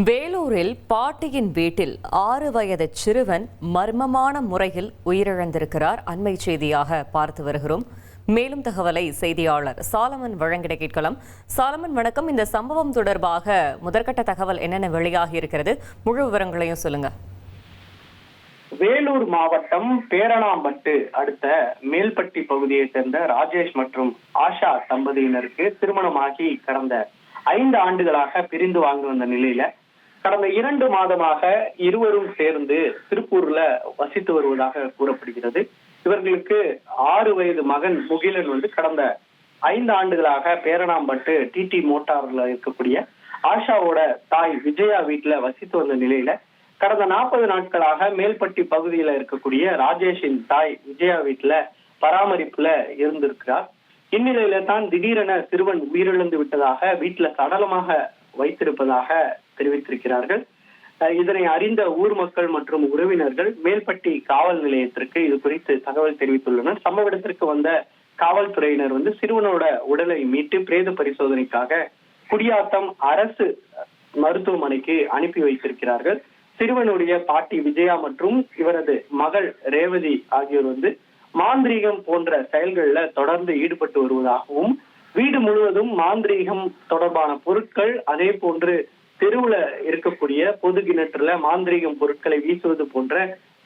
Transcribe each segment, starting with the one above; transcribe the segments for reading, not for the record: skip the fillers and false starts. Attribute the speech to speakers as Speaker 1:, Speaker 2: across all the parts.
Speaker 1: வேலூரில் பாட்டியின் வீட்டில் 6 வயது சிறுவன் மர்மமான முறையில் உயிரிழந்திருக்கிறார். அண்மை செய்தியாக பார்த்து வருகிறோம். மேலும் தகவலை செய்தியாளர் சாலமன் வழங்கிட கேட்கலாம். சாலமன் வணக்கம். இந்த சம்பவம் தொடர்பாக முதற்கட்ட தகவல் என்னென்ன வெளியாகி இருக்கிறது? முழு விவரங்களையும் சொல்லுங்க.
Speaker 2: வேலூர் மாவட்டம் பேரணாம்பட்டு அடுத்த மேல்பட்டி பகுதியை சேர்ந்த ராஜேஷ் மற்றும் ஆஷா தம்பதியினருக்கு திருமணமாகி கடந்த 5 ஆண்டுகளாக பிரிந்து வாங்கி வந்த நிலையில கடந்த 2 மாதமாக இருவரும் சேர்ந்து திருப்பூர்ல வசித்து வருவதாக கூறப்படுகிறது. இவர்களுக்கு 6 வயது மகன் முகிலன் கடந்த 5 ஆண்டுகளாக பேரணாம்பட்டு டிடி மோட்டார்ல இருக்கக்கூடிய ஆஷாவோட தாய் விஜயா வீட்டுல வசித்து வந்த நிலையில கடந்த 40 நாட்களாக மேல்பட்டி பகுதியில இருக்கக்கூடிய ராஜேஷின் தாய் விஜயா வீட்டுல பராமரிப்புல இருந்திருக்கிறார். இந்நிலையில தான் திடீரென சிறுவன் உயிரிழந்து விட்டதாக வீட்டுல சடலமாக வைத்திருப்பதாக தெரிவித்திருக்கிறார்கள். இதனை அறிந்த ஊர் மக்கள் மற்றும் உறவினர்கள் மேல்பட்டி காவல் நிலையத்திற்கு இது குறித்து தகவல் தெரிவித்துள்ளனர். சம்பவ இடத்திற்கு வந்த காவல்துறையினர் சிறுவனோட உடலை மீட்டு பிரேத பரிசோதனைக்காக குடியாத்தம் அரசு மருத்துவமனைக்கு அனுப்பி வைத்திருக்கிறார்கள். சிறுவனுடைய பாட்டி விஜயா மற்றும் இவரது மகள் ரேவதி ஆகியோர் மாந்திரீகம் போன்ற செயல்கள்ல தொடர்ந்து ஈடுபட்டு வருவதாகவும், வீடு முழுவதும் மாந்திரீகம் தொடர்பான பொருட்கள், அதே போன்று தெருவுல இருக்கக்கூடிய பொது கிணற்றுல மாந்திரீகம் பொருட்களை வீசுவது போன்ற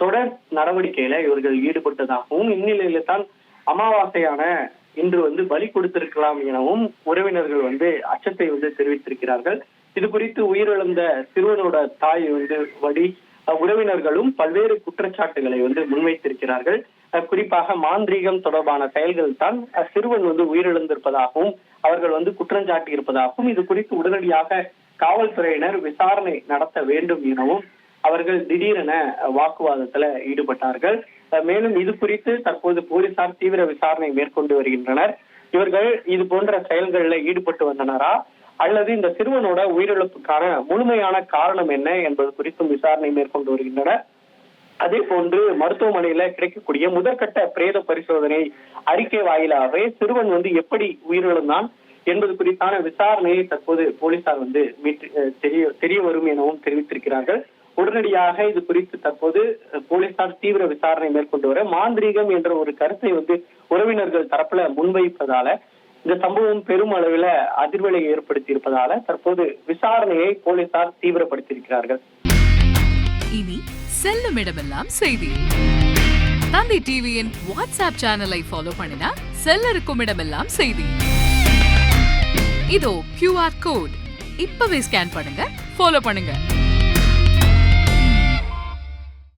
Speaker 2: தொடர் நடவடிக்கையில இவர்கள் ஈடுபட்டதாகவும், இந்நிலையில தான் அமாவாசையான இன்று பலி கொடுத்திருக்கலாம் எனவும் உறவினர்கள் அச்சத்தை தெரிவித்திருக்கிறார்கள். இது குறித்து உயிரிழந்த சிறுவனோட தாய் வடி உறவினர்களும் பல்வேறு குற்றச்சாட்டுகளை முன்வைத்திருக்கிறார்கள். குறிப்பாக மாந்திரீகம் தொடர்பான செயல்கள் தான் சிறுவன் உயிரிழந்திருப்பதாகவும் அவர்கள் குற்றம் சாட்டி இருப்பதாகவும், இது குறித்து உடனடியாக காவல்துறையினர் விசாரணை நடத்த வேண்டும் எனவும் அவர்கள் திடீரென வாக்குவாதத்துல ஈடுபட்டார்கள். மேலும் இது குறித்து தற்போது போலீசார் தீவிர விசாரணை மேற்கொண்டு வருகின்றனர். இவர்கள் இது போன்ற செயல்கள்ல ஈடுபட்டு வந்தனரா அல்லது இந்த சிறுவனோட உயிரிழப்புக்கான முழுமையான காரணம் என்ன என்பது குறித்தும் விசாரணை மேற்கொண்டு வருகின்றனர். அதே போன்று மருத்துவமனையில கிடைக்கக்கூடிய முதற்கட்ட பிரேத பரிசோதனை அறிக்கை வாயிலாகவே சிறுவன் எப்படி உயிரிழந்தான் என்பது குறித்தான விசாரணையை தற்போது போலீசார் தெரிய வரும் எனவும் தெரிவித்திருக்கிறார்கள். உடனடியாக இது குறித்து தற்போது போலீசார் தீவிர விசாரணை மேற்கொண்டு வர மாந்திரீகம் என்ற ஒரு கருத்தை உறவினர்கள் தரப்புல முன்வைப்பதால இந்த சம்பவம் பெரும் அளவில் அதிர்வலை ஏற்படுத்தி இருப்பதால தற்போது விசாரணையை போலீசார் தீவிரப்படுத்தியிருக்கிறார்கள்.
Speaker 3: இனி செல்லும் இடமெல்லாம் செய்தி. தந்தை டிவியின் வாட்ஸ்அப் சேனலை ஃபாலோ பண்ணினா செல்ல இருக்கும் இடமெல்லாம் செய்தி. இதோ QR கோட் இப்பவே ஸ்கேன் பண்ணுங்க, ஃபாலோ பண்ணுங்க.